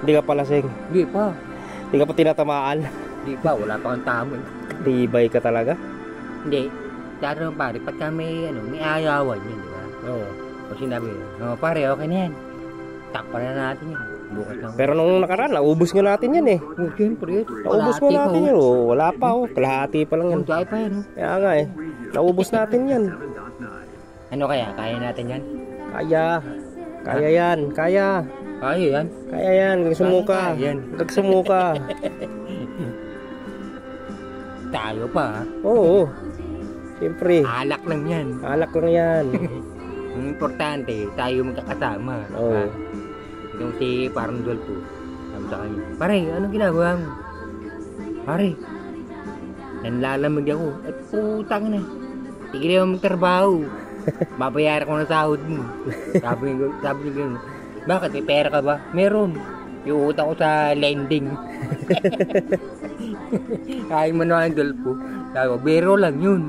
Hindi ka palasing. Hindi pa. Hindi ka pa tinatamaan. Hindi pa, wala pa akong tamo. Tibay ka talaga. Hindi. Daro pare, pagka may, may ayawan yun, di ba? Oo. O sinabi, pare, okay na yan. Takpan na natin yun. Bukas lang. Pero nung nakaraan, naubos nga natin yan eh. Oh, siyempre. Naubos mo natin yan. Oh. Wala pa oh. Kalahati pa lang yan. Kung pa yan. Kaya nga eh. Naubos natin yan. Ano kaya? Kaya natin yan? Kaya. Kaya yan. Kaya. Kaya yan? Kaya yan. Nagsumuka. Nagsumuka. Tayo pa ha? Oo. Siyempre. Alak lang yan. Alak lang yan. Ang importante, tayo magkakasama. Oo. Yung si parang dual po. Sabi sa kanya, pare, anong ginagawa mo? Pare, nanlalamig ako. At putang na. Tigil mo magtrabaho. Babayaran ko na sahod mo. Sabi niya gano'n. Bakit? May pera ka ba? Meron. Yung utang ko sa lending. Kaya mo na ang dual po. Sabi ko, biro lang yun.